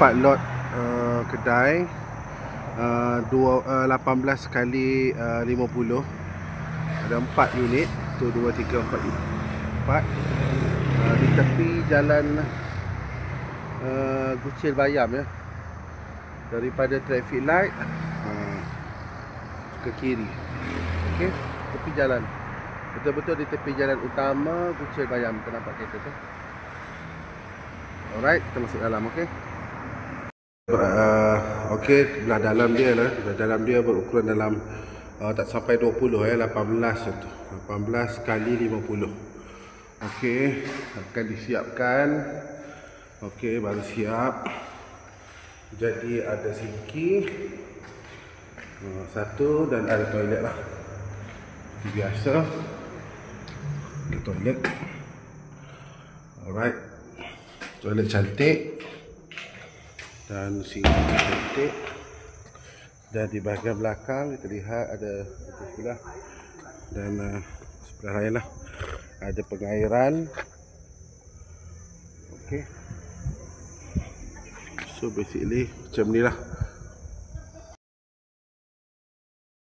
4 lot kedai, 18 kali 50. Ada 4 unit, 1, 2, 3, 4 di tepi jalan Kuchil Bayam ya. Daripada traffic light ke kiri. Okey, tepi jalan. Betul-betul di tepi jalan utama Kuchil Bayam. Kita nampak kereta tu. Alright, kita masuk dalam, okey. Okey, belah dalam dia lah. Belah dalam dia berukuran dalam tak sampai 20 18 tu. 18 kali 50. Okey, akan disiapkan. Okey, baru siap. Jadi ada sinki satu dan ada toilet lah. Biasa toilet. Alright, toilet cantik dan sinki cantik. Dan di bahagian belakang kita lihat ada sebelah dan sebelah lain lah ada pengairan. Okey, so basically macam ni lah.